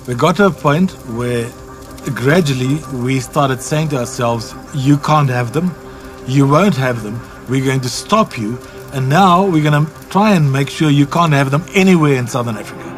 We got to a point where gradually we started saying to ourselves, you can't have them, you won't have them, we're going to stop you, and now we're going to try and make sure you can't have them anywhere in Southern Africa.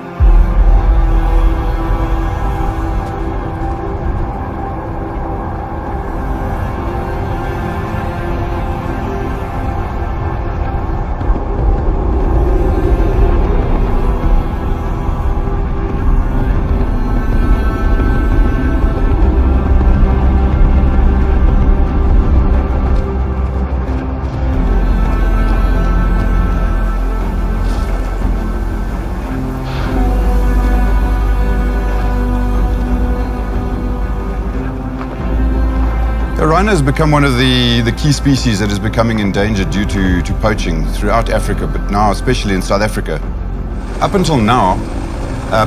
The rhino has become one of the key species that is becoming endangered due to poaching throughout Africa, but now especially in South Africa. Up until now,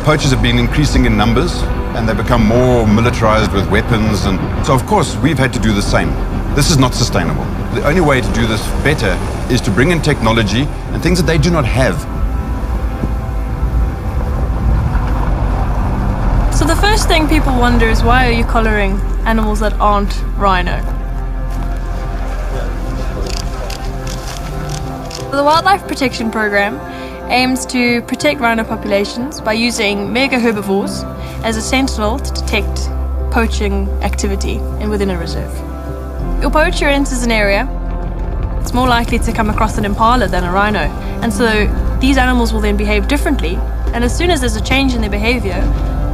poachers have been increasing in numbers and they've become more militarized with weapons, and so of course we've had to do the same. This is not sustainable. The only way to do this better is to bring in technology and things that they do not have. So the first thing people wonder is, why are you collaring animals that aren't rhino? The Wildlife Protection Program aims to protect rhino populations by using mega herbivores as a sentinel to detect poaching activity within a reserve. Your poacher enters an area, it's more likely to come across an impala than a rhino, and so these animals will then behave differently, and as soon as there's a change in their behavior,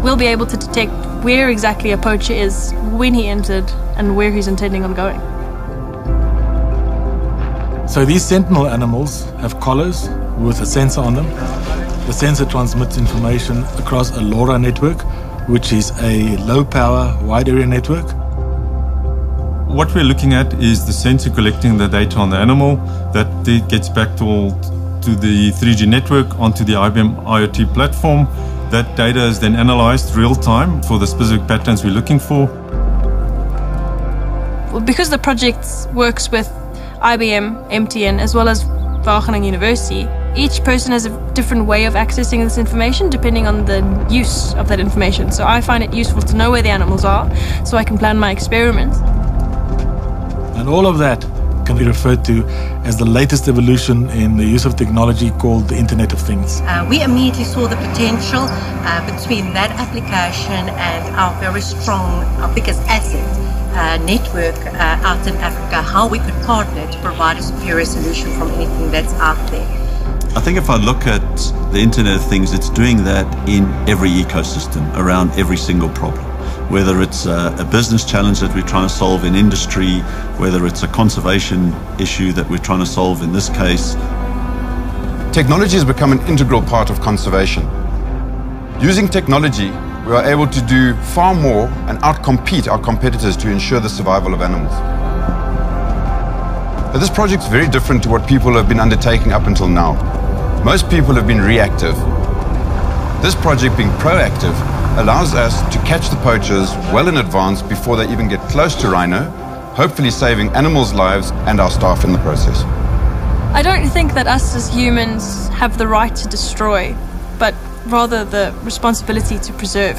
we'll be able to detect where exactly a poacher is, when he entered, and where he's intending on going. So these sentinel animals have collars with a sensor on them. The sensor transmits information across a LoRa network, which is a low-power, wide-area network. What we're looking at is the sensor collecting the data on the animal that gets back to the 3G network onto the IBM IoT platform. That data is then analyzed real time for the specific patterns we're looking for. Well, because the project works with IBM, MTN, as well as Wageningen University, each person has a different way of accessing this information depending on the use of that information. So I find it useful to know where the animals are so I can plan my experiments. And all of that can be referred to as the latest evolution in the use of technology called the Internet of Things. We immediately saw the potential between that application and our very strong, our biggest asset, network out in Africa, how we could partner to provide a superior solution from anything that's out there. I think if I look at the Internet of Things, it's doing that in every ecosystem, around every single problem. Whether it's a business challenge that we're trying to solve in industry, whether it's a conservation issue that we're trying to solve in this case. Technology has become an integral part of conservation. Using technology, we are able to do far more and outcompete our competitors to ensure the survival of animals. But this project is very different to what people have been undertaking up until now. Most people have been reactive. This project, being proactive, allows us to catch the poachers well in advance before they even get close to rhino, hopefully saving animals' lives and our staff in the process. I don't think that us as humans have the right to destroy, but rather the responsibility to preserve.